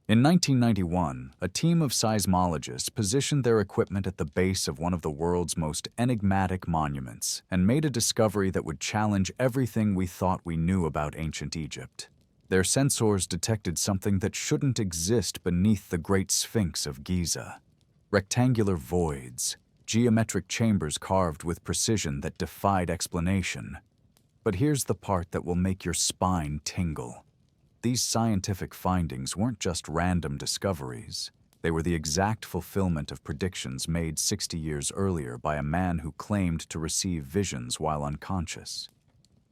In 1991, a team of seismologists positioned their equipment at the base of one of the world's most enigmatic monuments and made a discovery that would challenge everything we thought we knew about ancient Egypt. Their sensors detected something that shouldn't exist beneath the Great Sphinx of Giza. Rectangular voids, geometric chambers carved with precision that defied explanation. But here's the part that will make your spine tingle. These scientific findings weren't just random discoveries. They were the exact fulfillment of predictions made 60 years earlier by a man who claimed to receive visions while unconscious.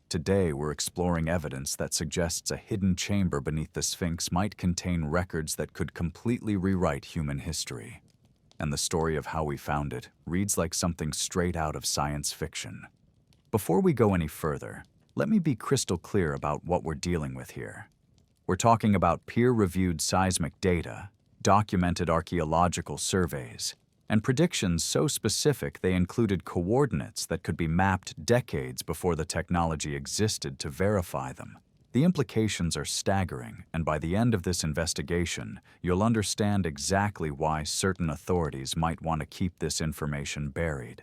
Today, we're exploring evidence that suggests a hidden chamber beneath the Sphinx might contain records that could completely rewrite human history. And the story of how we found it reads like something straight out of science fiction. Before we go any further, let me be crystal clear about what we're dealing with here. We're talking about peer-reviewed seismic data, documented archaeological surveys, and predictions so specific they included coordinates that could be mapped decades before the technology existed to verify them. The implications are staggering, and by the end of this investigation, you'll understand exactly why certain authorities might want to keep this information buried.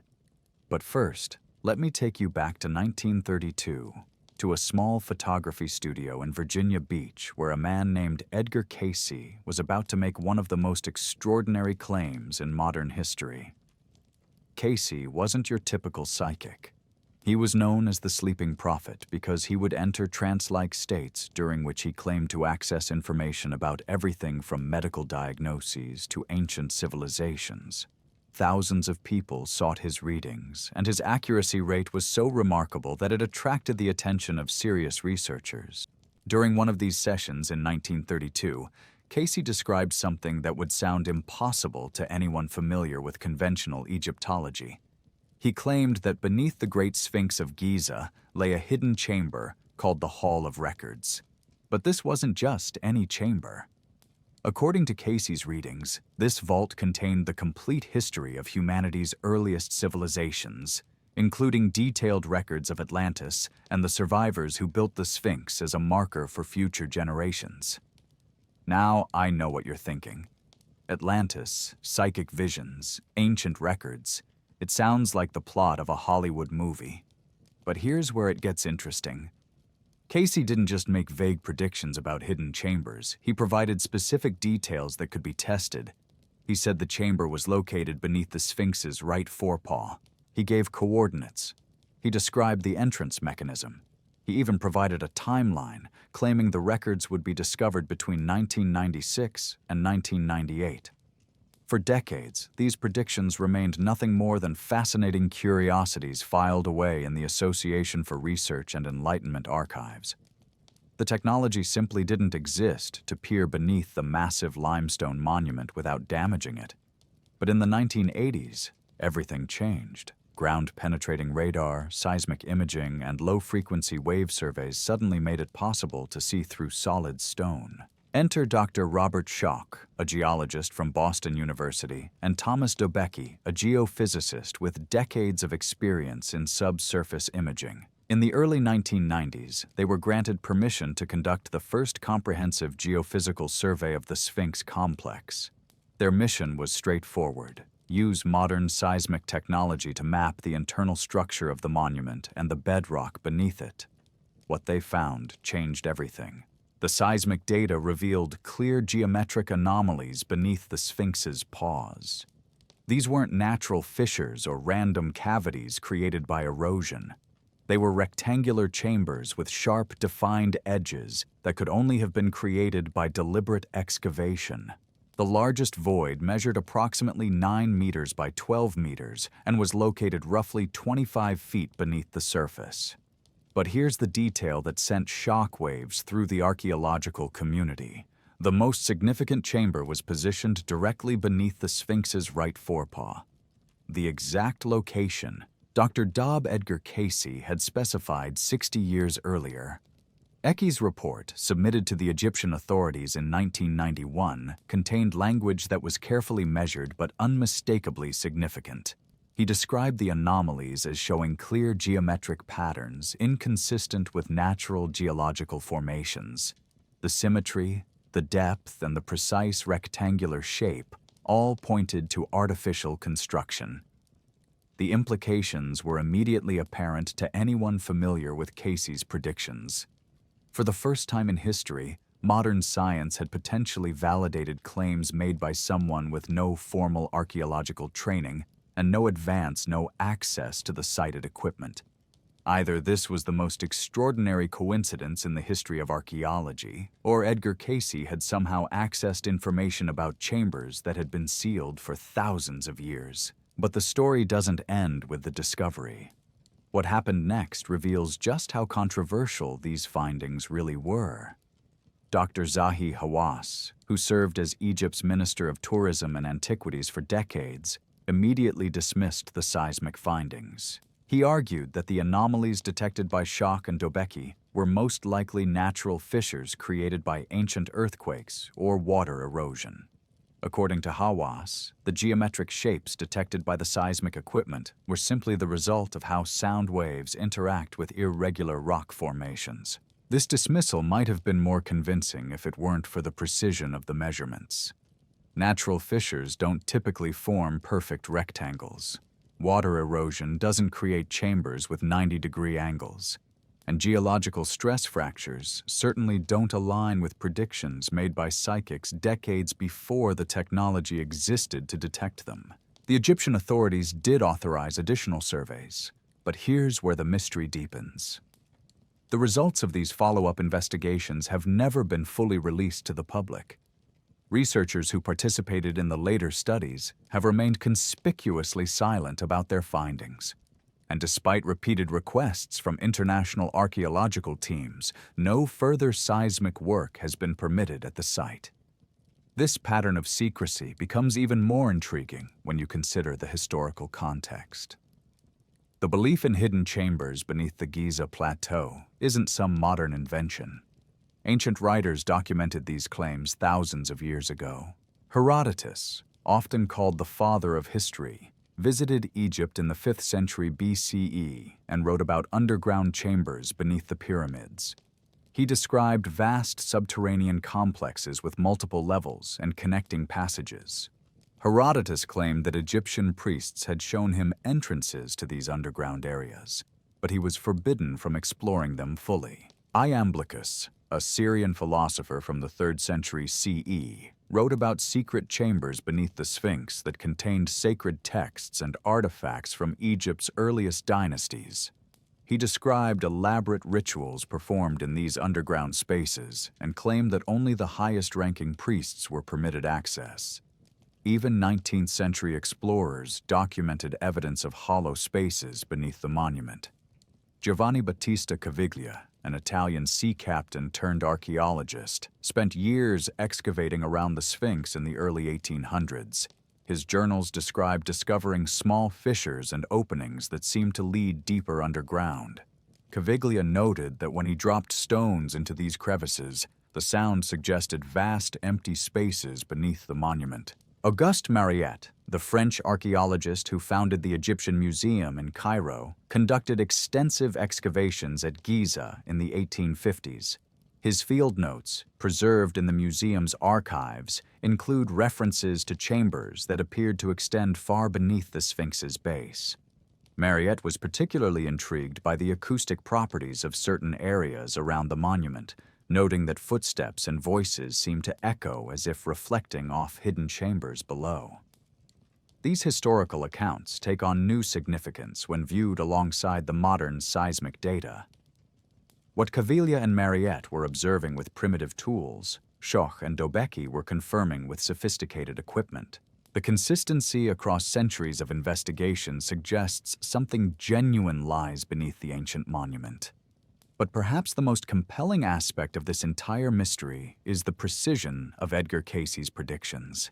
But first, let me take you back to 1932. To a small photography studio in Virginia Beach where a man named Edgar Cayce was about to make one of the most extraordinary claims in modern history. Cayce wasn't your typical psychic. He was known as the sleeping prophet because he would enter trance-like states during which he claimed to access information about everything from medical diagnoses to ancient civilizations. Thousands of people sought his readings, and his accuracy rate was so remarkable that it attracted the attention of serious researchers. During one of these sessions in 1932, Cayce described something that would sound impossible to anyone familiar with conventional Egyptology. He claimed that beneath the Great Sphinx of Giza lay a hidden chamber called the Hall of Records. But this wasn't just any chamber. According to Cayce's readings, this vault contained the complete history of humanity's earliest civilizations, including detailed records of Atlantis and the survivors who built the Sphinx as a marker for future generations. Now I know what you're thinking. Atlantis, psychic visions, ancient records. It sounds like the plot of a Hollywood movie. But here's where it gets interesting. Cayce didn't just make vague predictions about hidden chambers. He provided specific details that could be tested. He said the chamber was located beneath the Sphinx's right forepaw. He gave coordinates. He described the entrance mechanism. He even provided a timeline, claiming the records would be discovered between 1996 and 1998. For decades, these predictions remained nothing more than fascinating curiosities filed away in the Association for Research and Enlightenment archives. The technology simply didn't exist to peer beneath the massive limestone monument without damaging it. But in the 1980s, everything changed. Ground-penetrating radar, seismic imaging, and low-frequency wave surveys suddenly made it possible to see through solid stone. Enter Dr. Robert Schoch, a geologist from Boston University, and Thomas Dobecki, a geophysicist with decades of experience in subsurface imaging. In the early 1990s, they were granted permission to conduct the first comprehensive geophysical survey of the Sphinx complex. Their mission was straightforward: use modern seismic technology to map the internal structure of the monument and the bedrock beneath it. What they found changed everything. The seismic data revealed clear geometric anomalies beneath the Sphinx's paws. These weren't natural fissures or random cavities created by erosion. They were rectangular chambers with sharp, defined edges that could only have been created by deliberate excavation. The largest void measured approximately 9 meters by 12 meters and was located roughly 25 feet beneath the surface. But here's the detail that sent shockwaves through the archaeological community. The most significant chamber was positioned directly beneath the Sphinx's right forepaw. The exact location Dr. Dob Edgar Cayce had specified 60 years earlier. Ecky's report, submitted to the Egyptian authorities in 1991, contained language that was carefully measured but unmistakably significant. He described the anomalies as showing clear geometric patterns inconsistent with natural geological formations. The symmetry, the depth, and the precise rectangular shape all pointed to artificial construction. The implications were immediately apparent to anyone familiar with Casey's predictions. For the first time in history, modern science had potentially validated claims made by someone with no formal archaeological training and no access to the cited equipment. Either this was the most extraordinary coincidence in the history of archaeology, or Edgar Cayce had somehow accessed information about chambers that had been sealed for thousands of years. But the story doesn't end with the discovery. What happened next reveals just how controversial these findings really were. Dr. Zahi Hawass, who served as Egypt's Minister of Tourism and Antiquities for decades, immediately dismissed the seismic findings. He argued that the anomalies detected by Shock and Dobeki were most likely natural fissures created by ancient earthquakes or water erosion. According to Hawass, the geometric shapes detected by the seismic equipment were simply the result of how sound waves interact with irregular rock formations. This dismissal might have been more convincing if it weren't for the precision of the measurements. Natural fissures don't typically form perfect rectangles. Water erosion doesn't create chambers with 90-degree angles, and geological stress fractures certainly don't align with predictions made by psychics decades before the technology existed to detect them. The Egyptian authorities did authorize additional surveys, but here's where the mystery deepens. The results of these follow-up investigations have never been fully released to the public. Researchers who participated in the later studies have remained conspicuously silent about their findings. And despite repeated requests from international archaeological teams, no further seismic work has been permitted at the site. This pattern of secrecy becomes even more intriguing when you consider the historical context. The belief in hidden chambers beneath the Giza Plateau isn't some modern invention. Ancient writers documented these claims thousands of years ago. Herodotus, often called the father of history, visited Egypt in the 5th century BCE and wrote about underground chambers beneath the pyramids. He described vast subterranean complexes with multiple levels and connecting passages. Herodotus claimed that Egyptian priests had shown him entrances to these underground areas, but he was forbidden from exploring them fully. Iamblichus, a Syrian philosopher from the 3rd century CE, wrote about secret chambers beneath the Sphinx that contained sacred texts and artifacts from Egypt's earliest dynasties. He described elaborate rituals performed in these underground spaces and claimed that only the highest-ranking priests were permitted access. Even 19th century explorers documented evidence of hollow spaces beneath the monument. Giovanni Battista Caviglia, an Italian sea captain turned archaeologist, spent years excavating around the Sphinx in the early 1800s. His journals describe discovering small fissures and openings that seemed to lead deeper underground. Caviglia noted that when he dropped stones into these crevices, the sound suggested vast empty spaces beneath the monument. Auguste Mariette, the French archaeologist who founded the Egyptian Museum in Cairo, conducted extensive excavations at Giza in the 1850s. His field notes, preserved in the museum's archives, include references to chambers that appeared to extend far beneath the Sphinx's base. Mariette was particularly intrigued by the acoustic properties of certain areas around the monument, noting that footsteps and voices seemed to echo as if reflecting off hidden chambers below. These historical accounts take on new significance when viewed alongside the modern seismic data. What Caviglia and Mariette were observing with primitive tools, Schoch and Dobeki were confirming with sophisticated equipment. The consistency across centuries of investigation suggests something genuine lies beneath the ancient monument. But perhaps the most compelling aspect of this entire mystery is the precision of Edgar Cayce's predictions.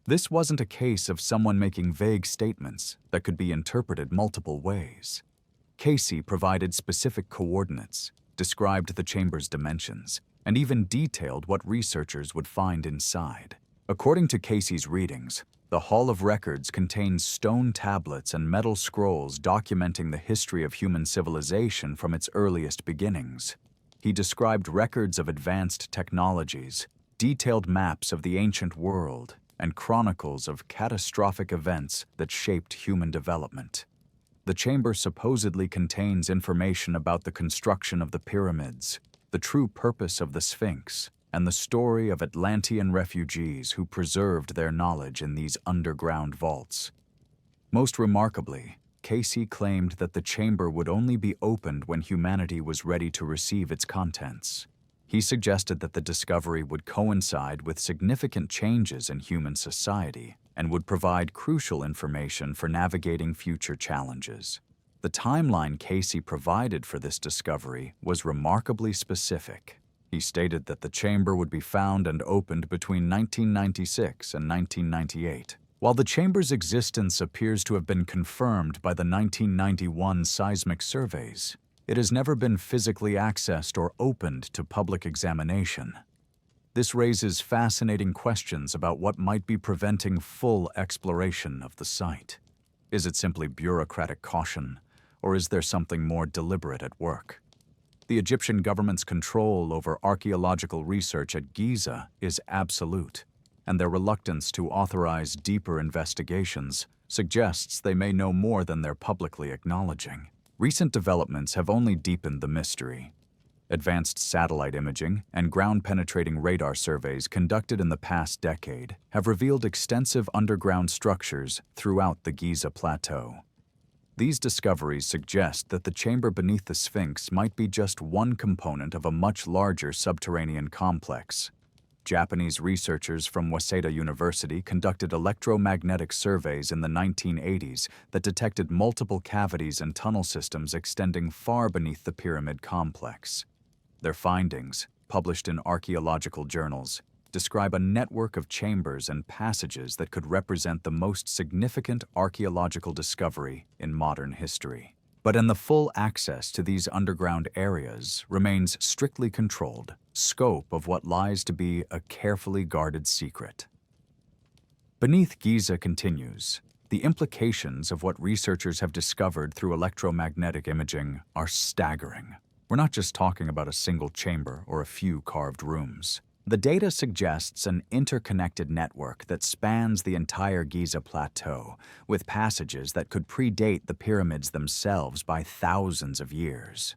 This wasn't a case of someone making vague statements that could be interpreted multiple ways. Cayce provided specific coordinates, described the chamber's dimensions, and even detailed what researchers would find inside. According to Cayce's readings, the Hall of Records contains stone tablets and metal scrolls documenting the history of human civilization from its earliest beginnings. He described records of advanced technologies, detailed maps of the ancient world and chronicles of catastrophic events that shaped human development. The chamber supposedly contains information about the construction of the pyramids, the true purpose of the Sphinx, and the story of Atlantean refugees who preserved their knowledge in these underground vaults. Most remarkably, Casey claimed that the chamber would only be opened when humanity was ready to receive its contents. He suggested that the discovery would coincide with significant changes in human society and would provide crucial information for navigating future challenges. The timeline Casey provided for this discovery was remarkably specific. He stated that the chamber would be found and opened between 1996 and 1998. While the chamber's existence appears to have been confirmed by the 1991 seismic surveys, it has never been physically accessed or opened to public examination. This raises fascinating questions about what might be preventing full exploration of the site. Is it simply bureaucratic caution, or is there something more deliberate at work? The Egyptian government's control over archaeological research at Giza is absolute, and their reluctance to authorize deeper investigations suggests they may know more than they're publicly acknowledging. Recent developments have only deepened the mystery. Advanced satellite imaging and ground-penetrating radar surveys conducted in the past decade have revealed extensive underground structures throughout the Giza Plateau. These discoveries suggest that the chamber beneath the Sphinx might be just one component of a much larger subterranean complex. Japanese researchers from Waseda University conducted electromagnetic surveys in the 1980s that detected multiple cavities and tunnel systems extending far beneath the pyramid complex. Their findings, published in archaeological journals, describe a network of chambers and passages that could represent the most significant archaeological discovery in modern history. But the full access to these underground areas remains strictly controlled, scope of what lies to be a carefully guarded secret. Beneath Giza continues, the implications of what researchers have discovered through electromagnetic imaging are staggering. We're not just talking about a single chamber or a few carved rooms. The data suggests an interconnected network that spans the entire Giza Plateau, with passages that could predate the pyramids themselves by thousands of years.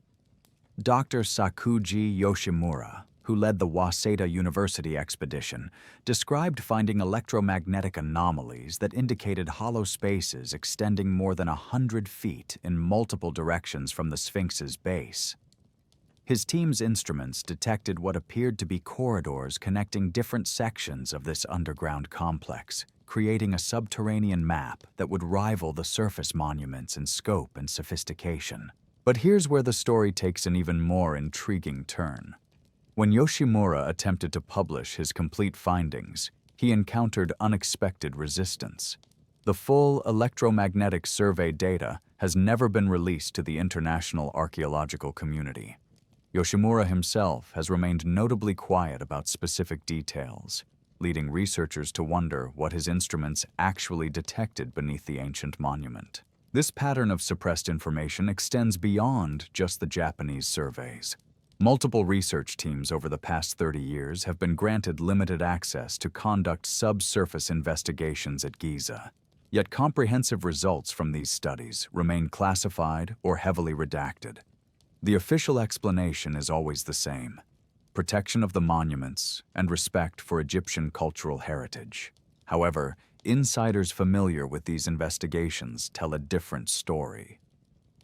Dr. Sakuji Yoshimura, who led the Waseda University expedition, described finding electromagnetic anomalies that indicated hollow spaces extending more than 100 feet in multiple directions from the Sphinx's base. His team's instruments detected what appeared to be corridors connecting different sections of this underground complex, creating a subterranean map that would rival the surface monuments in scope and sophistication. But here's where the story takes an even more intriguing turn. When Yoshimura attempted to publish his complete findings, he encountered unexpected resistance. The full electromagnetic survey data has never been released to the international archaeological community. Yoshimura himself has remained notably quiet about specific details, leading researchers to wonder what his instruments actually detected beneath the ancient monument. This pattern of suppressed information extends beyond just the Japanese surveys. Multiple research teams over the past 30 years have been granted limited access to conduct subsurface investigations at Giza. Yet comprehensive results from these studies remain classified or heavily redacted. The official explanation is always the same: protection of the monuments and respect for Egyptian cultural heritage. However, insiders familiar with these investigations tell a different story.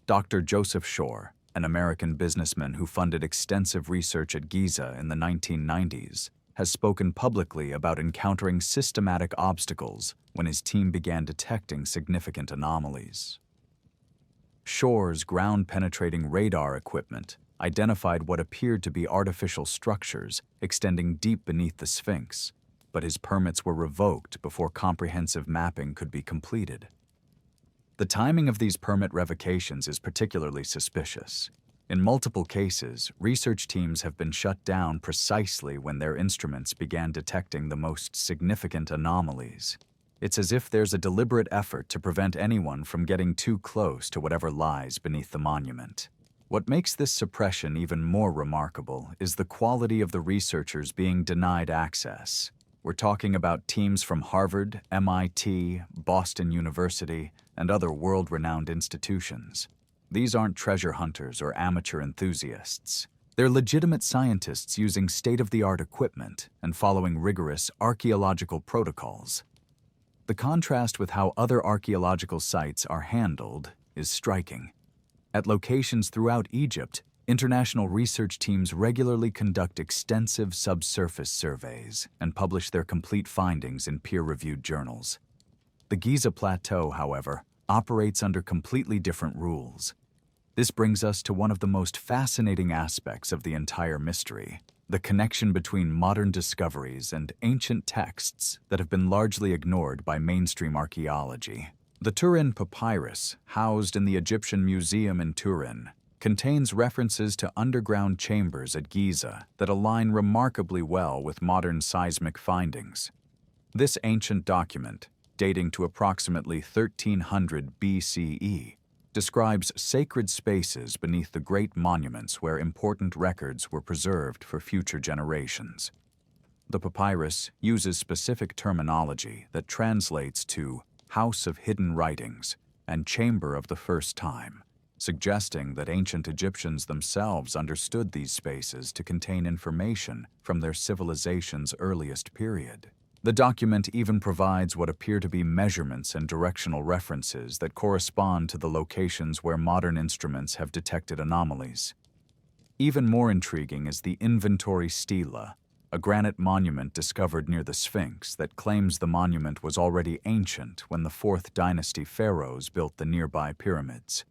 Dr. Joseph Shore, an American businessman who funded extensive research at Giza in the 1990s, has spoken publicly about encountering systematic obstacles when his team began detecting significant anomalies. Shore's ground-penetrating radar equipment identified what appeared to be artificial structures extending deep beneath the Sphinx, but his permits were revoked before comprehensive mapping could be completed. The timing of these permit revocations is particularly suspicious. In multiple cases, research teams have been shut down precisely when their instruments began detecting the most significant anomalies. It's as if there's a deliberate effort to prevent anyone from getting too close to whatever lies beneath the monument. What makes this suppression even more remarkable is the quality of the researchers being denied access. We're talking about teams from Harvard, MIT, Boston University, and other world-renowned institutions. These aren't treasure hunters or amateur enthusiasts. They're legitimate scientists using state-of-the-art equipment and following rigorous archaeological protocols. The contrast with how other archaeological sites are handled is striking. At locations throughout Egypt, international research teams regularly conduct extensive subsurface surveys and publish their complete findings in peer-reviewed journals. The Giza Plateau, however, operates under completely different rules. This brings us to one of the most fascinating aspects of the entire mystery: the connection between modern discoveries and ancient texts that have been largely ignored by mainstream archaeology. The Turin Papyrus, housed in the Egyptian Museum in Turin, contains references to underground chambers at Giza that align remarkably well with modern seismic findings. This ancient document, dating to approximately 1300 BCE, describes sacred spaces beneath the great monuments where important records were preserved for future generations. The papyrus uses specific terminology that translates to House of Hidden Writings and Chamber of the First Time, suggesting that ancient Egyptians themselves understood these spaces to contain information from their civilization's earliest period. The document even provides what appear to be measurements and directional references that correspond to the locations where modern instruments have detected anomalies. Even more intriguing is the inventory stela, a granite monument discovered near the Sphinx that claims the monument was already ancient when the 4th dynasty pharaohs built the nearby pyramids.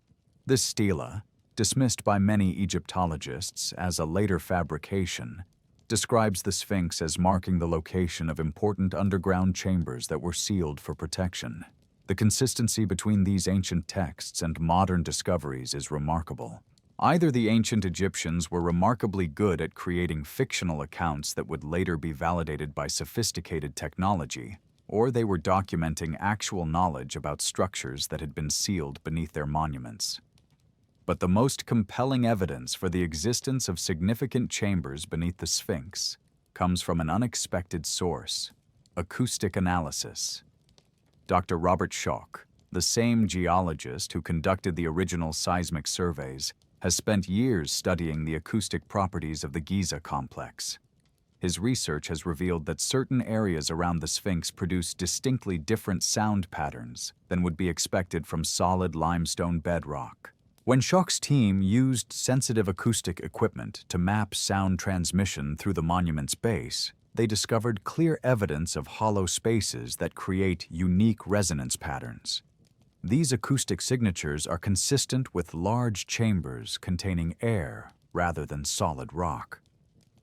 This stela, dismissed by many Egyptologists as a later fabrication, describes the Sphinx as marking the location of important underground chambers that were sealed for protection. The consistency between these ancient texts and modern discoveries is remarkable. Either the ancient Egyptians were remarkably good at creating fictional accounts that would later be validated by sophisticated technology, or they were documenting actual knowledge about structures that had been sealed beneath their monuments. But the most compelling evidence for the existence of significant chambers beneath the Sphinx comes from an unexpected source: acoustic analysis. Dr. Robert Schoch, the same geologist who conducted the original seismic surveys, has spent years studying the acoustic properties of the Giza complex. His research has revealed that certain areas around the Sphinx produce distinctly different sound patterns than would be expected from solid limestone bedrock. When Schoch's team used sensitive acoustic equipment to map sound transmission through the monument's base, they discovered clear evidence of hollow spaces that create unique resonance patterns. These acoustic signatures are consistent with large chambers containing air rather than solid rock.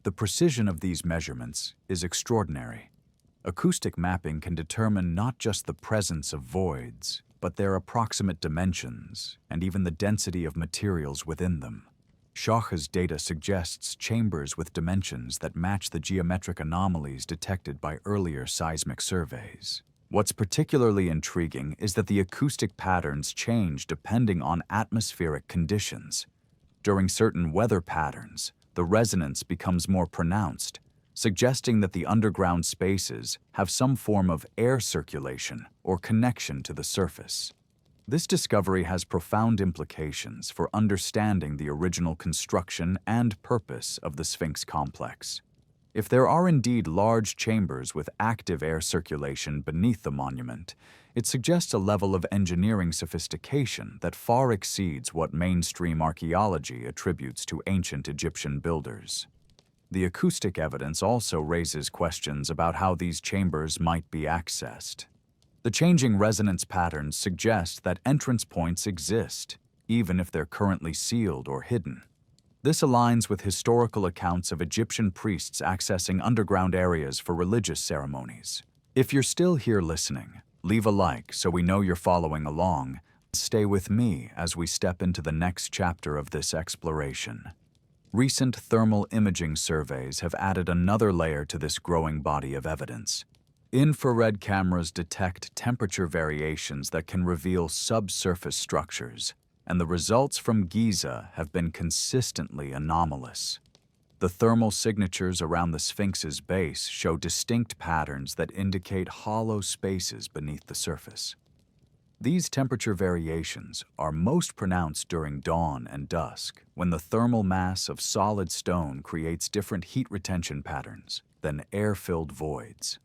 The precision of these measurements is extraordinary. Acoustic mapping can determine not just the presence of voids, but their approximate dimensions and even the density of materials within them. Schoch's data suggests chambers with dimensions that match the geometric anomalies detected by earlier seismic surveys. What's particularly intriguing is that the acoustic patterns change depending on atmospheric conditions. During certain weather patterns, the resonance becomes more pronounced, suggesting that the underground spaces have some form of air circulation or connection to the surface. This discovery has profound implications for understanding the original construction and purpose of the Sphinx complex. If there are indeed large chambers with active air circulation beneath the monument, it suggests a level of engineering sophistication that far exceeds what mainstream archaeology attributes to ancient Egyptian builders. The acoustic evidence also raises questions about how these chambers might be accessed. The changing resonance patterns suggest that entrance points exist, even if they're currently sealed or hidden. This aligns with historical accounts of Egyptian priests accessing underground areas for religious ceremonies. If you're still here listening, leave a like so we know you're following along. Stay with me as we step into the next chapter of this exploration. Recent thermal imaging surveys have added another layer to this growing body of evidence. Infrared cameras detect temperature variations that can reveal subsurface structures, and the results from Giza have been consistently anomalous. The thermal signatures around the Sphinx's base show distinct patterns that indicate hollow spaces beneath the surface. These temperature variations are most pronounced during dawn and dusk, when the thermal mass of solid stone creates different heat retention patterns than air-filled voids.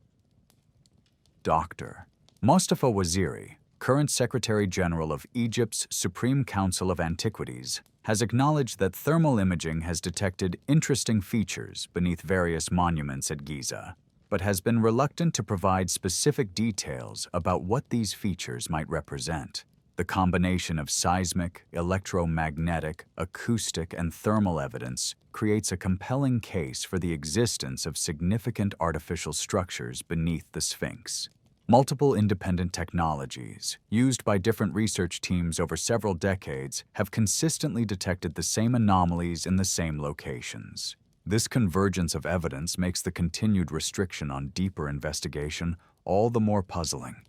Dr. Mustafa Waziri, current Secretary General of Egypt's Supreme Council of Antiquities, has acknowledged that thermal imaging has detected interesting features beneath various monuments at Giza, but has been reluctant to provide specific details about what these features might represent. The combination of seismic, electromagnetic, acoustic, and thermal evidence creates a compelling case for the existence of significant artificial structures beneath the Sphinx. Multiple independent technologies, used by different research teams over several decades, have consistently detected the same anomalies in the same locations. This convergence of evidence makes the continued restriction on deeper investigation all the more puzzling.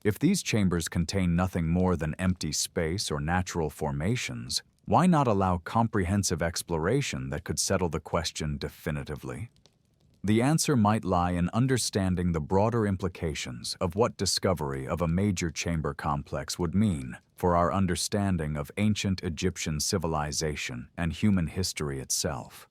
If these chambers contain nothing more than empty space or natural formations, why not allow comprehensive exploration that could settle the question definitively? The answer might lie in understanding the broader implications of what discovery of a major chamber complex would mean for our understanding of ancient Egyptian civilization and human history itself.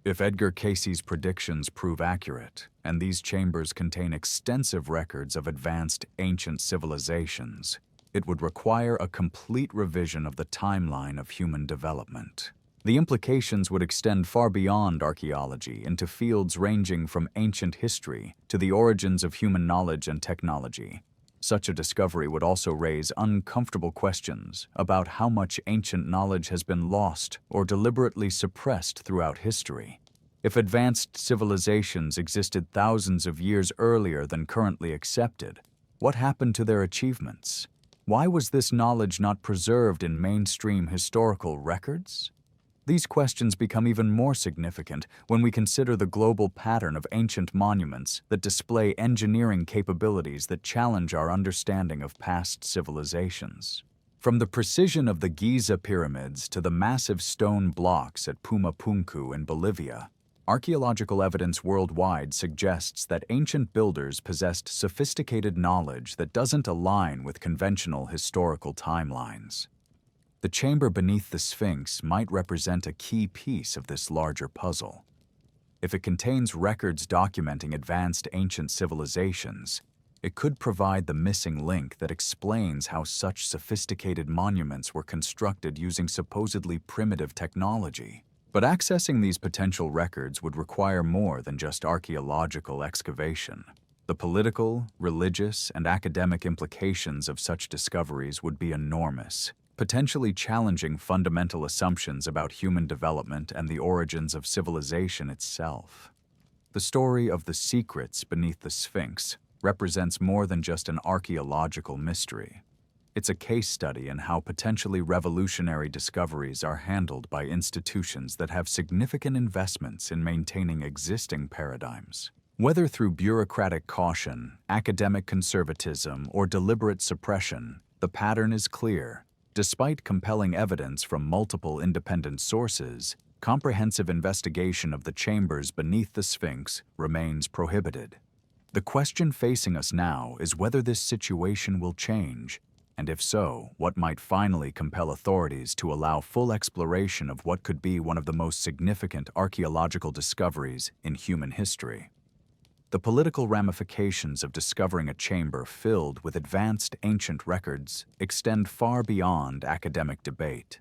If Edgar Cayce's predictions prove accurate, and these chambers contain extensive records of advanced ancient civilizations, it would require a complete revision of the timeline of human development. The implications would extend far beyond archaeology into fields ranging from ancient history to the origins of human knowledge and technology. Such a discovery would also raise uncomfortable questions about how much ancient knowledge has been lost or deliberately suppressed throughout history. If advanced civilizations existed thousands of years earlier than currently accepted, what happened to their achievements? Why was this knowledge not preserved in mainstream historical records? These questions become even more significant when we consider the global pattern of ancient monuments that display engineering capabilities that challenge our understanding of past civilizations. From the precision of the Giza pyramids to the massive stone blocks at Pumapunku in Bolivia, archaeological evidence worldwide suggests that ancient builders possessed sophisticated knowledge that doesn't align with conventional historical timelines. The chamber beneath the Sphinx might represent a key piece of this larger puzzle. If it contains records documenting advanced ancient civilizations, it could provide the missing link that explains how such sophisticated monuments were constructed using supposedly primitive technology. But accessing these potential records would require more than just archaeological excavation. The political, religious, and academic implications of such discoveries would be enormous, potentially challenging fundamental assumptions about human development and the origins of civilization itself. The story of the secrets beneath the Sphinx represents more than just an archaeological mystery. It's a case study in how potentially revolutionary discoveries are handled by institutions that have significant investments in maintaining existing paradigms. Whether through bureaucratic caution, academic conservatism, or deliberate suppression, the pattern is clear. Despite compelling evidence from multiple independent sources, comprehensive investigation of the chambers beneath the Sphinx remains prohibited. The question facing us now is whether this situation will change, and if so, what might finally compel authorities to allow full exploration of what could be one of the most significant archaeological discoveries in human history. The political ramifications of discovering a chamber filled with advanced ancient records extend far beyond academic debate.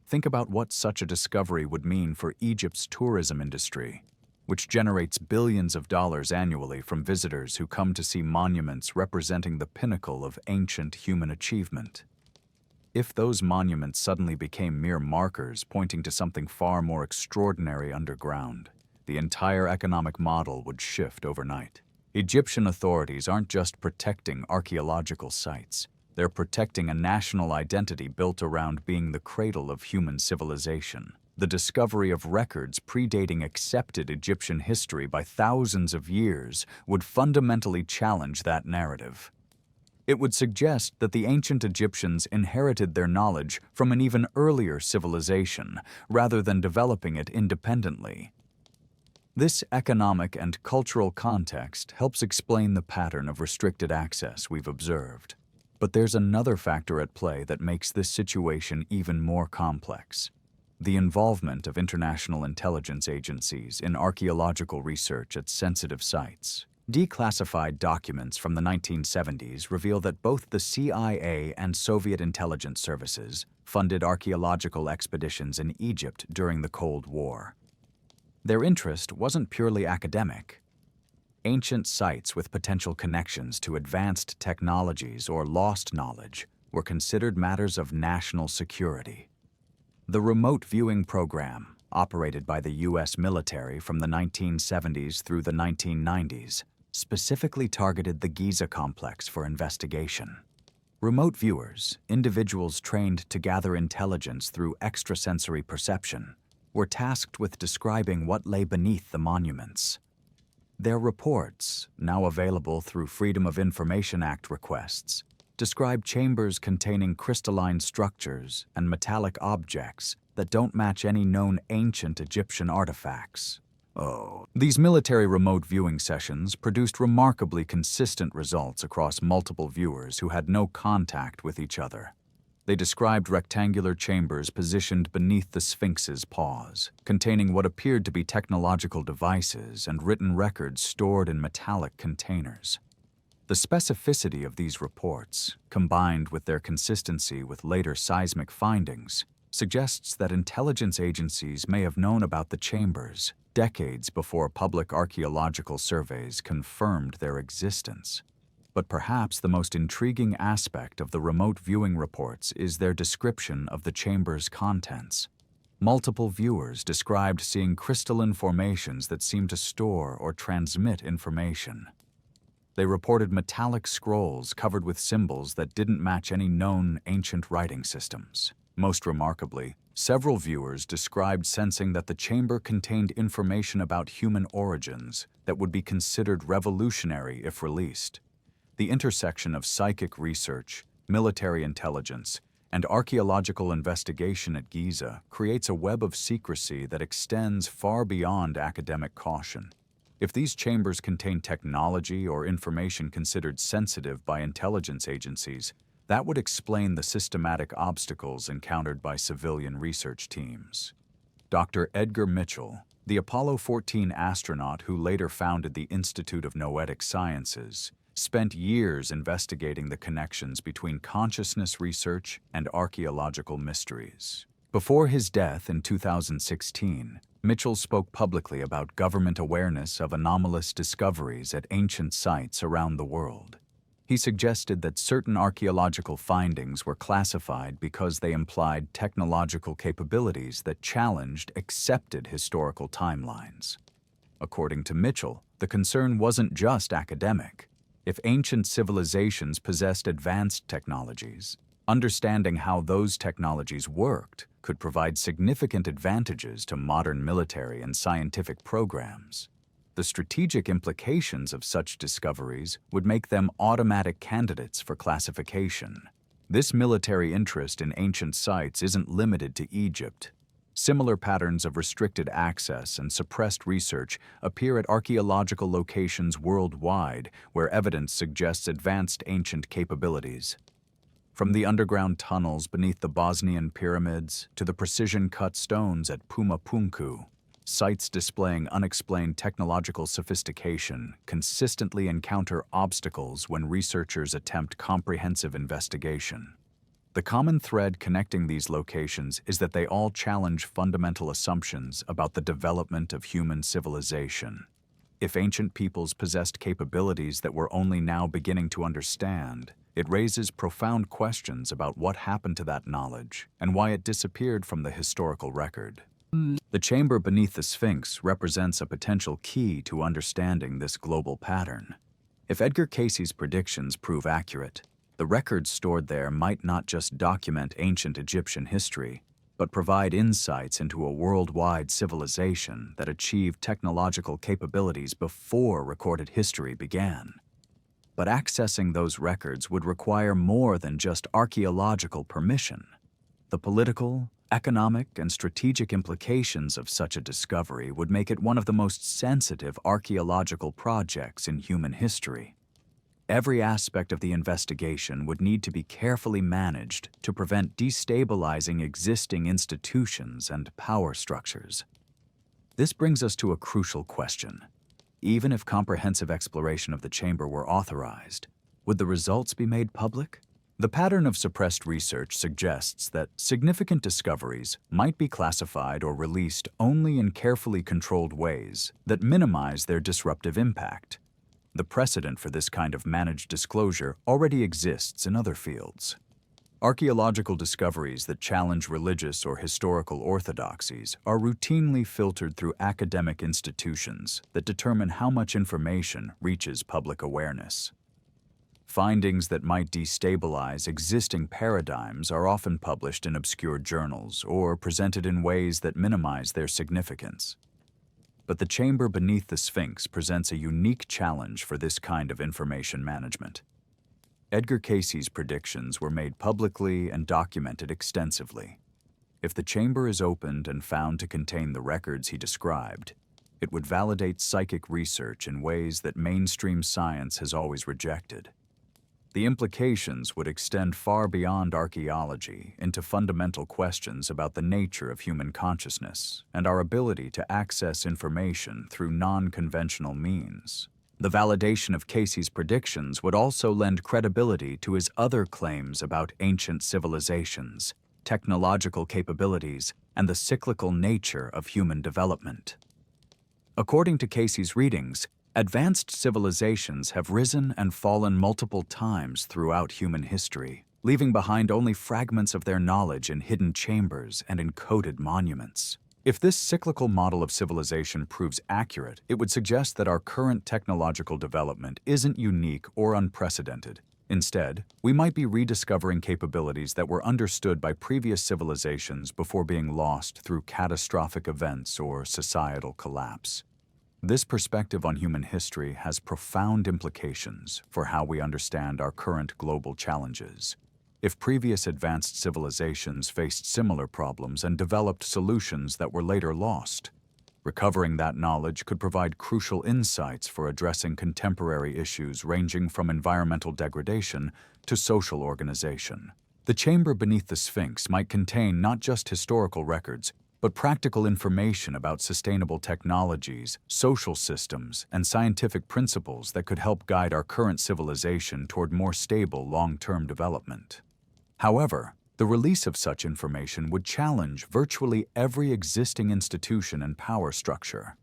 Think about what such a discovery would mean for Egypt's tourism industry, which generates billions of dollars annually from visitors who come to see monuments representing the pinnacle of ancient human achievement. If those monuments suddenly became mere markers pointing to something far more extraordinary underground, the entire economic model would shift overnight. Egyptian authorities aren't just protecting archaeological sites. They're protecting a national identity built around being the cradle of human civilization. The discovery of records predating accepted Egyptian history by thousands of years would fundamentally challenge that narrative. It would suggest that the ancient Egyptians inherited their knowledge from an even earlier civilization, rather than developing it independently. This economic and cultural context helps explain the pattern of restricted access we've observed. But there's another factor at play that makes this situation even more complex: the involvement of international intelligence agencies in archaeological research at sensitive sites. Declassified documents from the 1970s reveal that both the CIA and Soviet intelligence services funded archaeological expeditions in Egypt during the Cold War. Their interest wasn't purely academic. Ancient sites with potential connections to advanced technologies or lost knowledge were considered matters of national security. The remote viewing program, operated by the U.S. military from the 1970s through the 1990s, specifically targeted the Giza complex for investigation. Remote viewers, individuals trained to gather intelligence through extrasensory perception, were tasked with describing what lay beneath the monuments. Their reports, now available through Freedom of Information Act requests, describe chambers containing crystalline structures and metallic objects that don't match any known ancient Egyptian artifacts. These military remote viewing sessions produced remarkably consistent results across multiple viewers who had no contact with each other. They described rectangular chambers positioned beneath the Sphinx's paws, containing what appeared to be technological devices and written records stored in metallic containers. The specificity of these reports, combined with their consistency with later seismic findings, suggests that intelligence agencies may have known about the chambers decades before public archaeological surveys confirmed their existence. But perhaps the most intriguing aspect of the remote viewing reports is their description of the chamber's contents. Multiple viewers described seeing crystalline formations that seemed to store or transmit information. They reported metallic scrolls covered with symbols that didn't match any known ancient writing systems. Most remarkably, several viewers described sensing that the chamber contained information about human origins that would be considered revolutionary if released. The intersection of psychic research, military intelligence, and archaeological investigation at Giza creates a web of secrecy that extends far beyond academic caution. If these chambers contain technology or information considered sensitive by intelligence agencies, that would explain the systematic obstacles encountered by civilian research teams. Dr. Edgar Mitchell, the Apollo 14 astronaut who later founded the Institute of Noetic Sciences, spent years investigating the connections between consciousness research and archaeological mysteries. Before his death in 2016, Mitchell spoke publicly about government awareness of anomalous discoveries at ancient sites around the world. He suggested that certain archaeological findings were classified because they implied technological capabilities that challenged accepted historical timelines. According to Mitchell, the concern wasn't just academic. If ancient civilizations possessed advanced technologies, understanding how those technologies worked could provide significant advantages to modern military and scientific programs. The strategic implications of such discoveries would make them automatic candidates for classification. This military interest in ancient sites isn't limited to Egypt. Similar patterns of restricted access and suppressed research appear at archaeological locations worldwide where evidence suggests advanced ancient capabilities. From the underground tunnels beneath the Bosnian pyramids to the precision-cut stones at Pumapunku, sites displaying unexplained technological sophistication consistently encounter obstacles when researchers attempt comprehensive investigation. The common thread connecting these locations is that they all challenge fundamental assumptions about the development of human civilization. If ancient peoples possessed capabilities that we're only now beginning to understand, it raises profound questions about what happened to that knowledge and why it disappeared from the historical record. The chamber beneath the Sphinx represents a potential key to understanding this global pattern. If Edgar Cayce's predictions prove accurate, the records stored there might not just document ancient Egyptian history, but provide insights into a worldwide civilization that achieved technological capabilities before recorded history began. But accessing those records would require more than just archaeological permission. The political, economic, and strategic implications of such a discovery would make it one of the most sensitive archaeological projects in human history. Every aspect of the investigation would need to be carefully managed to prevent destabilizing existing institutions and power structures. This brings us to a crucial question. Even if comprehensive exploration of the chamber were authorized, would the results be made public? The pattern of suppressed research suggests that significant discoveries might be classified or released only in carefully controlled ways that minimize their disruptive impact. The precedent for this kind of managed disclosure already exists in other fields. Archaeological discoveries that challenge religious or historical orthodoxies are routinely filtered through academic institutions that determine how much information reaches public awareness. Findings that might destabilize existing paradigms are often published in obscure journals or presented in ways that minimize their significance. But the chamber beneath the Sphinx presents a unique challenge for this kind of information management. Edgar Cayce's predictions were made publicly and documented extensively. If the chamber is opened and found to contain the records he described, it would validate psychic research in ways that mainstream science has always rejected. The implications would extend far beyond archaeology into fundamental questions about the nature of human consciousness and our ability to access information through non-conventional means. The validation of Cayce's predictions would also lend credibility to his other claims about ancient civilizations, technological capabilities, and the cyclical nature of human development. According to Cayce's readings, advanced civilizations have risen and fallen multiple times throughout human history, leaving behind only fragments of their knowledge in hidden chambers and encoded monuments. If this cyclical model of civilization proves accurate, it would suggest that our current technological development isn't unique or unprecedented. Instead, we might be rediscovering capabilities that were understood by previous civilizations before being lost through catastrophic events or societal collapse. This perspective on human history has profound implications for how we understand our current global challenges. If previous advanced civilizations faced similar problems and developed solutions that were later lost, recovering that knowledge could provide crucial insights for addressing contemporary issues ranging from environmental degradation to social organization. The chamber beneath the Sphinx might contain not just historical records, but practical information about sustainable technologies, social systems, and scientific principles that could help guide our current civilization toward more stable long-term development. However, the release of such information would challenge virtually every existing institution and power structure.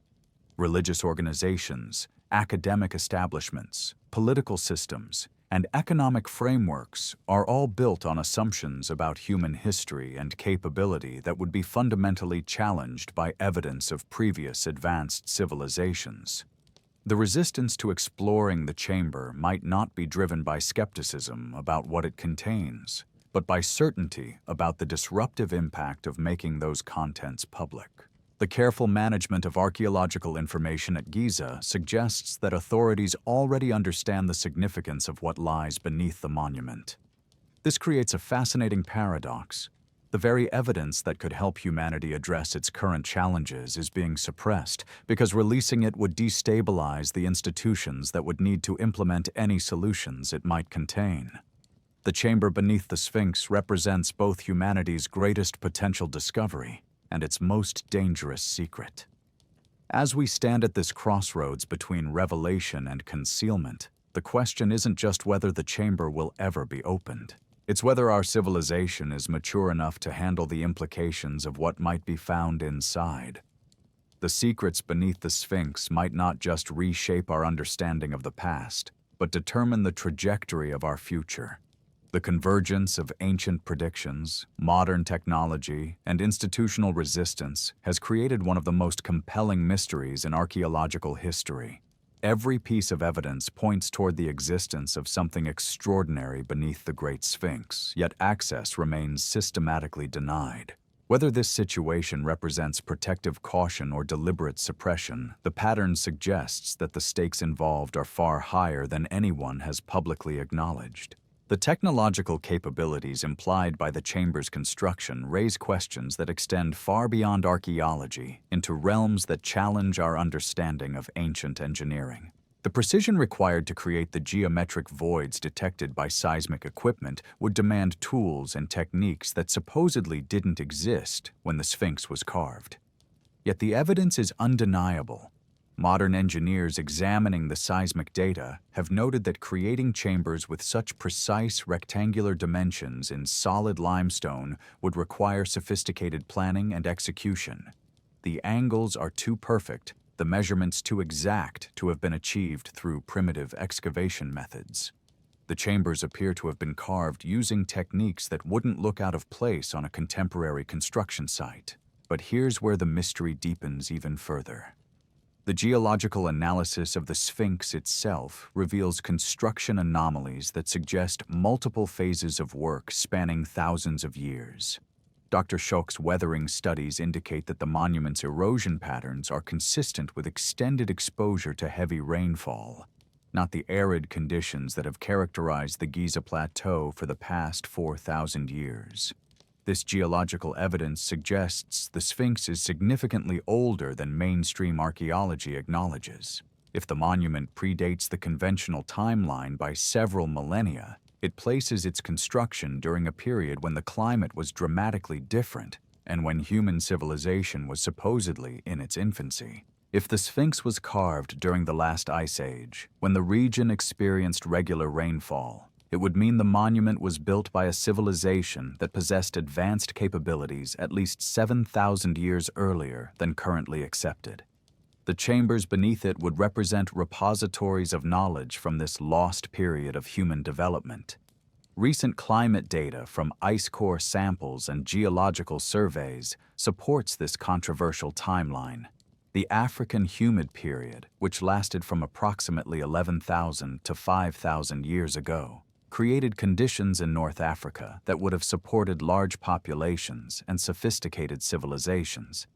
Religious organizations, academic establishments, political systems, and economic frameworks are all built on assumptions about human history and capability that would be fundamentally challenged by evidence of previous advanced civilizations. The resistance to exploring the chamber might not be driven by skepticism about what it contains, but by certainty about the disruptive impact of making those contents public. The careful management of archaeological information at Giza suggests that authorities already understand the significance of what lies beneath the monument. This creates a fascinating paradox. The very evidence that could help humanity address its current challenges is being suppressed because releasing it would destabilize the institutions that would need to implement any solutions it might contain. The chamber beneath the Sphinx represents both humanity's greatest potential discovery and its most dangerous secret. As we stand at this crossroads between revelation and concealment, the question isn't just whether the chamber will ever be opened. It's whether our civilization is mature enough to handle the implications of what might be found inside. The secrets beneath the Sphinx might not just reshape our understanding of the past, but determine the trajectory of our future. The convergence of ancient predictions, modern technology, and institutional resistance has created one of the most compelling mysteries in archaeological history. Every piece of evidence points toward the existence of something extraordinary beneath the Great Sphinx, yet access remains systematically denied. Whether this situation represents protective caution or deliberate suppression, the pattern suggests that the stakes involved are far higher than anyone has publicly acknowledged. The technological capabilities implied by the chamber's construction raise questions that extend far beyond archaeology into realms that challenge our understanding of ancient engineering. The precision required to create the geometric voids detected by seismic equipment would demand tools and techniques that supposedly didn't exist when the Sphinx was carved. Yet the evidence is undeniable. Modern engineers examining the seismic data have noted that creating chambers with such precise rectangular dimensions in solid limestone would require sophisticated planning and execution. The angles are too perfect, the measurements too exact to have been achieved through primitive excavation methods. The chambers appear to have been carved using techniques that wouldn't look out of place on a contemporary construction site. But here's where the mystery deepens even further. The geological analysis of the Sphinx itself reveals construction anomalies that suggest multiple phases of work spanning thousands of years. Dr. Schoch's weathering studies indicate that the monument's erosion patterns are consistent with extended exposure to heavy rainfall, not the arid conditions that have characterized the Giza Plateau for the past 4,000 years. This geological evidence suggests the Sphinx is significantly older than mainstream archaeology acknowledges. If the monument predates the conventional timeline by several millennia, it places its construction during a period when the climate was dramatically different and when human civilization was supposedly in its infancy. If the Sphinx was carved during the last ice age, when the region experienced regular rainfall, it would mean the monument was built by a civilization that possessed advanced capabilities at least 7,000 years earlier than currently accepted. The chambers beneath it would represent repositories of knowledge from this lost period of human development. Recent climate data from ice core samples and geological surveys supports this controversial timeline. The African humid period, which lasted from approximately 11,000 to 5,000 years ago, created conditions in North Africa that would have supported large populations and sophisticated civilizations.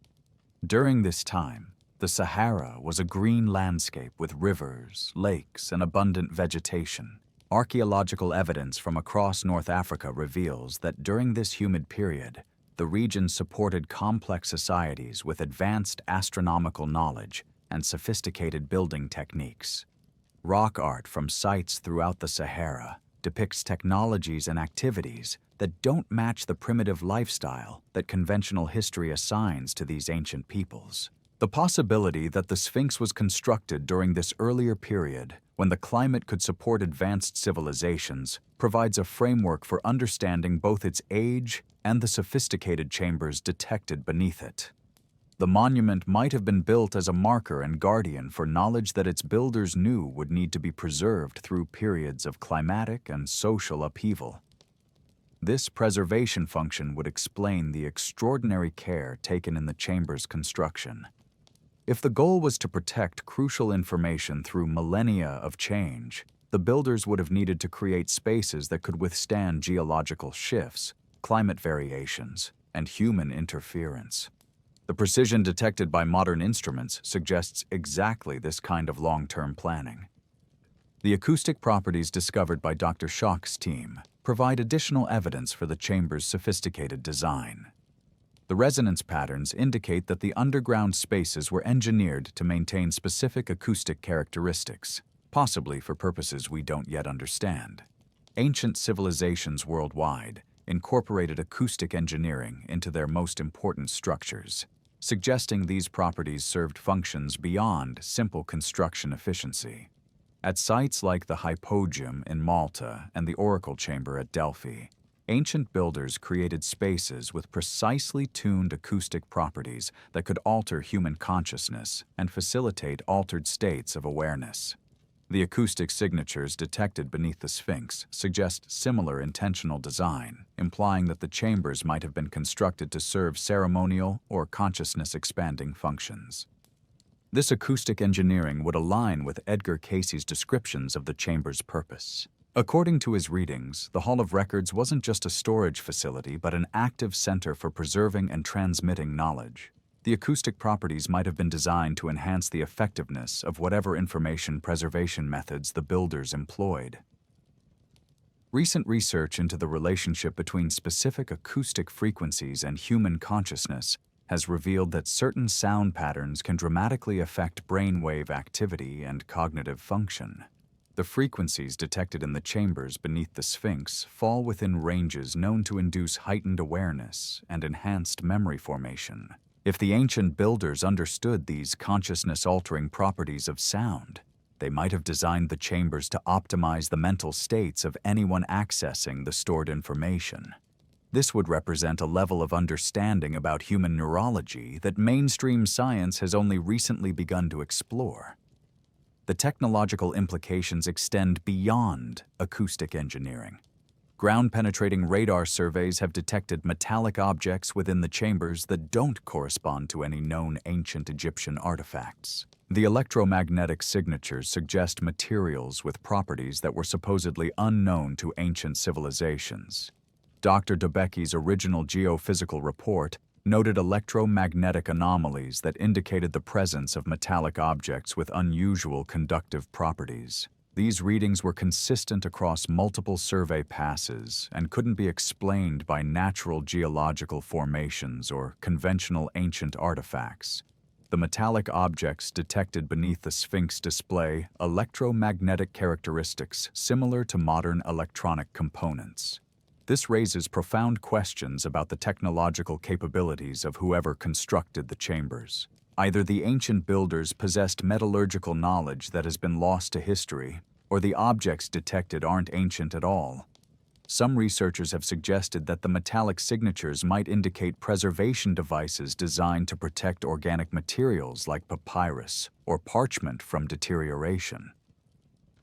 During this time, the Sahara was a green landscape with rivers, lakes, and abundant vegetation. Archaeological evidence from across North Africa reveals that during this humid period, the region supported complex societies with advanced astronomical knowledge and sophisticated building techniques. Rock art from sites throughout the Sahara depicts technologies and activities that don't match the primitive lifestyle that conventional history assigns to these ancient peoples. The possibility that the Sphinx was constructed during this earlier period, when the climate could support advanced civilizations, provides a framework for understanding both its age and the sophisticated chambers detected beneath it. The monument might have been built as a marker and guardian for knowledge that its builders knew would need to be preserved through periods of climatic and social upheaval. This preservation function would explain the extraordinary care taken in the chamber's construction. If the goal was to protect crucial information through millennia of change, the builders would have needed to create spaces that could withstand geological shifts, climate variations, and human interference. The precision detected by modern instruments suggests exactly this kind of long-term planning. The acoustic properties discovered by Dr. Schoch's team provide additional evidence for the chamber's sophisticated design. The resonance patterns indicate that the underground spaces were engineered to maintain specific acoustic characteristics, possibly for purposes we don't yet understand. Ancient civilizations worldwide incorporated acoustic engineering into their most important structures, suggesting these properties served functions beyond simple construction efficiency. At sites like the Hypogeum in Malta and the Oracle Chamber at Delphi, ancient builders created spaces with precisely tuned acoustic properties that could alter human consciousness and facilitate altered states of awareness. The acoustic signatures detected beneath the Sphinx suggest similar intentional design, implying that the chambers might have been constructed to serve ceremonial or consciousness-expanding functions. This acoustic engineering would align with Edgar Cayce's descriptions of the chamber's purpose. According to his readings, the Hall of Records wasn't just a storage facility but an active center for preserving and transmitting knowledge. The acoustic properties might have been designed to enhance the effectiveness of whatever information preservation methods the builders employed. Recent research into the relationship between specific acoustic frequencies and human consciousness has revealed that certain sound patterns can dramatically affect brainwave activity and cognitive function. The frequencies detected in the chambers beneath the Sphinx fall within ranges known to induce heightened awareness and enhanced memory formation. If the ancient builders understood these consciousness-altering properties of sound, they might have designed the chambers to optimize the mental states of anyone accessing the stored information. This would represent a level of understanding about human neurology that mainstream science has only recently begun to explore. The technological implications extend beyond acoustic engineering. Ground-penetrating radar surveys have detected metallic objects within the chambers that don't correspond to any known ancient Egyptian artifacts. The electromagnetic signatures suggest materials with properties that were supposedly unknown to ancient civilizations. Dr. Debicki's original geophysical report noted electromagnetic anomalies that indicated the presence of metallic objects with unusual conductive properties. These readings were consistent across multiple survey passes and couldn't be explained by natural geological formations or conventional ancient artifacts. The metallic objects detected beneath the Sphinx display electromagnetic characteristics similar to modern electronic components. This raises profound questions about the technological capabilities of whoever constructed the chambers. Either the ancient builders possessed metallurgical knowledge that has been lost to history, or the objects detected aren't ancient at all. Some researchers have suggested that the metallic signatures might indicate preservation devices designed to protect organic materials like papyrus or parchment from deterioration.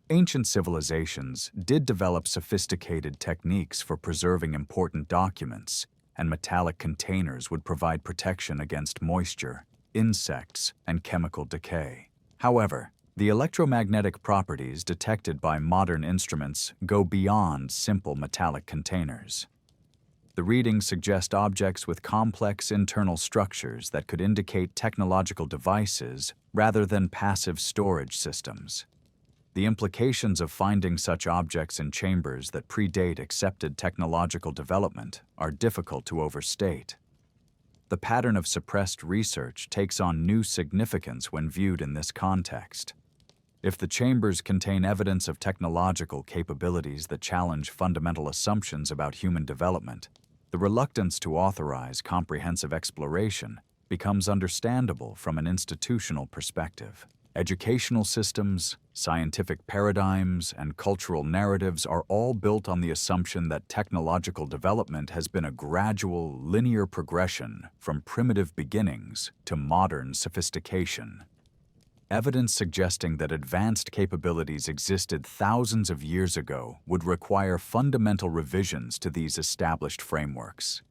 Ancient civilizations did develop sophisticated techniques for preserving important documents, and metallic containers would provide protection against moisture, insects, and chemical decay. However, the electromagnetic properties detected by modern instruments go beyond simple metallic containers. The readings suggest objects with complex internal structures that could indicate technological devices rather than passive storage systems. The implications of finding such objects in chambers that predate accepted technological development are difficult to overstate. The pattern of suppressed research takes on new significance when viewed in this context. If the chambers contain evidence of technological capabilities that challenge fundamental assumptions about human development, the reluctance to authorize comprehensive exploration becomes understandable from an institutional perspective. Educational systems, scientific paradigms, and cultural narratives are all built on the assumption that technological development has been a gradual, linear progression from primitive beginnings to modern sophistication. Evidence suggesting that advanced capabilities existed thousands of years ago would require fundamental revisions to these established frameworks.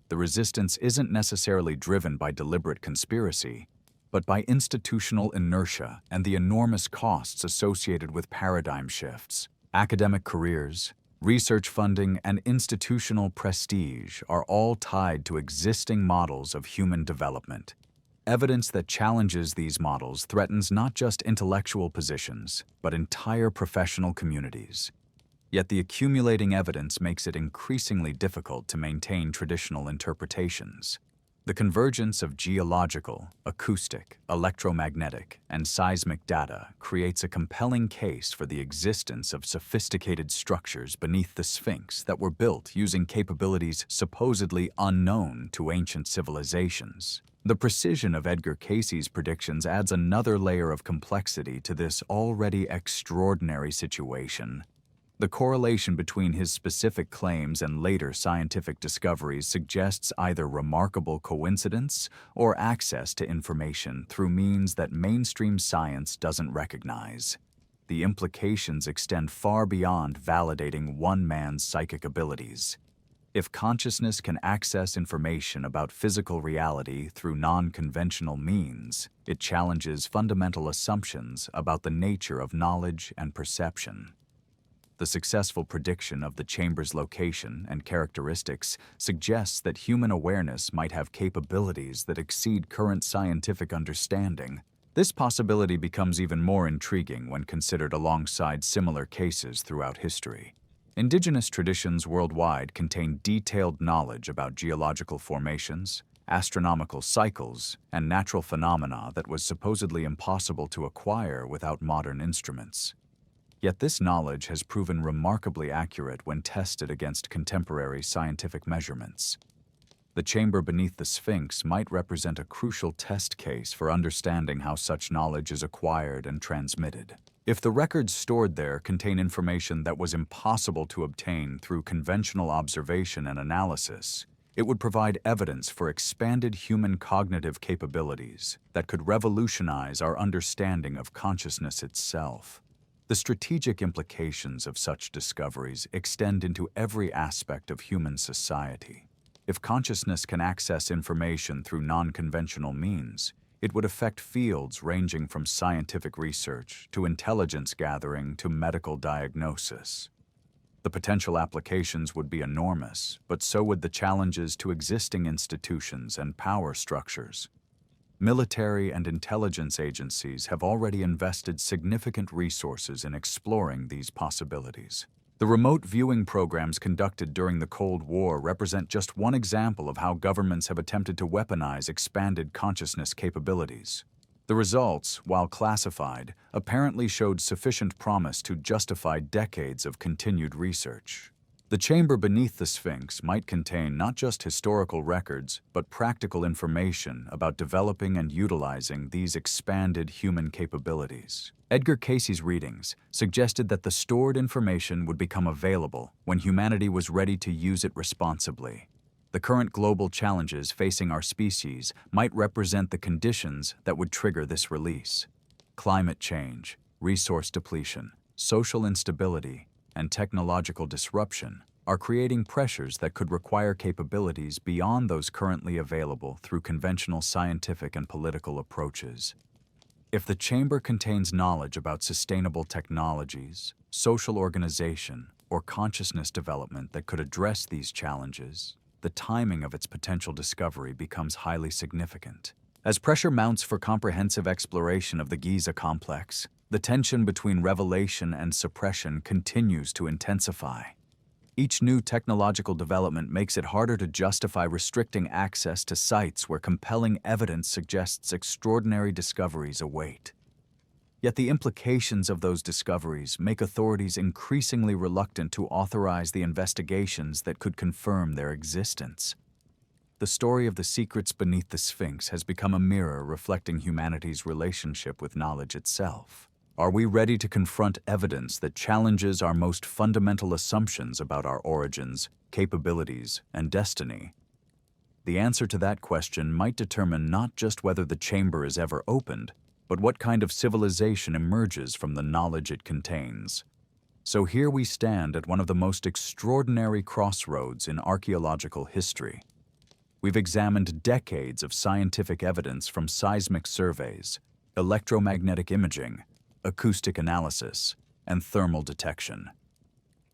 The resistance isn't necessarily driven by deliberate conspiracy, but by institutional inertia and the enormous costs associated with paradigm shifts. Academic careers, research funding, and institutional prestige are all tied to existing models of human development. Evidence that challenges these models threatens not just intellectual positions, but entire professional communities. Yet the accumulating evidence makes it increasingly difficult to maintain traditional interpretations. The convergence of geological, acoustic, electromagnetic, and seismic data creates a compelling case for the existence of sophisticated structures beneath the Sphinx that were built using capabilities supposedly unknown to ancient civilizations. The precision of Edgar Cayce's predictions adds another layer of complexity to this already extraordinary situation. The correlation between his specific claims and later scientific discoveries suggests either remarkable coincidence or access to information through means that mainstream science doesn't recognize. The implications extend far beyond validating one man's psychic abilities. If consciousness can access information about physical reality through non-conventional means, it challenges fundamental assumptions about the nature of knowledge and perception. The successful prediction of the chamber's location and characteristics suggests that human awareness might have capabilities that exceed current scientific understanding. This possibility becomes even more intriguing when considered alongside similar cases throughout history. Indigenous traditions worldwide contain detailed knowledge about geological formations, astronomical cycles, and natural phenomena that was supposedly impossible to acquire without modern instruments. Yet this knowledge has proven remarkably accurate when tested against contemporary scientific measurements. The chamber beneath the Sphinx might represent a crucial test case for understanding how such knowledge is acquired and transmitted. If the records stored there contain information that was impossible to obtain through conventional observation and analysis, it would provide evidence for expanded human cognitive capabilities that could revolutionize our understanding of consciousness itself. The strategic implications of such discoveries extend into every aspect of human society. If consciousness can access information through non-conventional means, it would affect fields ranging from scientific research to intelligence gathering to medical diagnosis. The potential applications would be enormous, but so would the challenges to existing institutions and power structures. Military and intelligence agencies have already invested significant resources in exploring these possibilities. The remote viewing programs conducted during the Cold War represent just one example of how governments have attempted to weaponize expanded consciousness capabilities. The results, while classified, apparently showed sufficient promise to justify decades of continued research. The chamber beneath the Sphinx might contain not just historical records, but practical information about developing and utilizing these expanded human capabilities. Edgar Cayce's readings suggested that the stored information would become available when humanity was ready to use it responsibly. The current global challenges facing our species might represent the conditions that would trigger this release. Climate change, resource depletion, social instability, and technological disruption are creating pressures that could require capabilities beyond those currently available through conventional scientific and political approaches. If the chamber contains knowledge about sustainable technologies, social organization, or consciousness development that could address these challenges, the timing of its potential discovery becomes highly significant. As pressure mounts for comprehensive exploration of the Giza complex, the tension between revelation and suppression continues to intensify. Each new technological development makes it harder to justify restricting access to sites where compelling evidence suggests extraordinary discoveries await. Yet the implications of those discoveries make authorities increasingly reluctant to authorize the investigations that could confirm their existence. The story of the secrets beneath the Sphinx has become a mirror reflecting humanity's relationship with knowledge itself. Are we ready to confront evidence that challenges our most fundamental assumptions about our origins, capabilities, and destiny? The answer to that question might determine not just whether the chamber is ever opened, but what kind of civilization emerges from the knowledge it contains. So here we stand at one of the most extraordinary crossroads in archaeological history. We've examined decades of scientific evidence from seismic surveys, electromagnetic imaging, acoustic analysis, and thermal detection.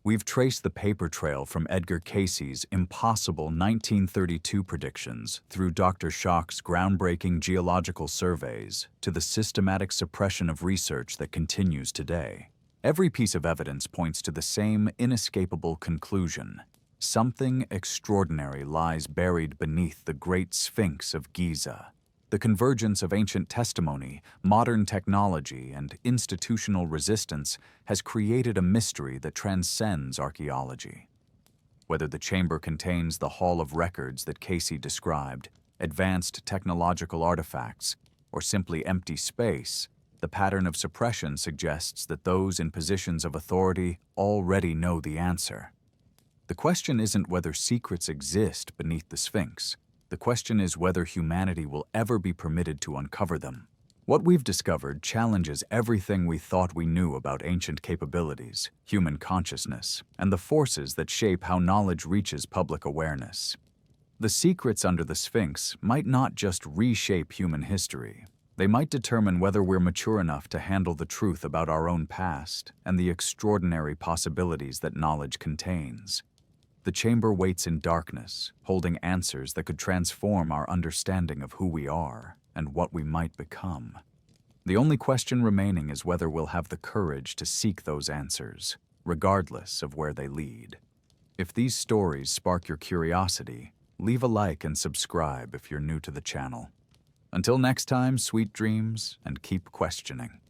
We've traced the paper trail from Edgar Cayce's impossible 1932 predictions through Dr. Schoch's groundbreaking geological surveys to the systematic suppression of research that continues today. Every piece of evidence points to the same inescapable conclusion. Something extraordinary lies buried beneath the Great Sphinx of Giza. The convergence of ancient testimony, modern technology, and institutional resistance has created a mystery that transcends archaeology. Whether the chamber contains the hall of records that Cayce described, advanced technological artifacts, or simply empty space, the pattern of suppression suggests that those in positions of authority already know the answer. The question isn't whether secrets exist beneath the Sphinx. The question is whether humanity will ever be permitted to uncover them. What we've discovered challenges everything we thought we knew about ancient capabilities, human consciousness, and the forces that shape how knowledge reaches public awareness. The secrets under the Sphinx might not just reshape human history. They might determine whether we're mature enough to handle the truth about our own past and the extraordinary possibilities that knowledge contains. The chamber waits in darkness, holding answers that could transform our understanding of who we are and what we might become. The only question remaining is whether we'll have the courage to seek those answers, regardless of where they lead. If these stories spark your curiosity, leave a like and subscribe if you're new to the channel. Until next time, sweet dreams, and keep questioning.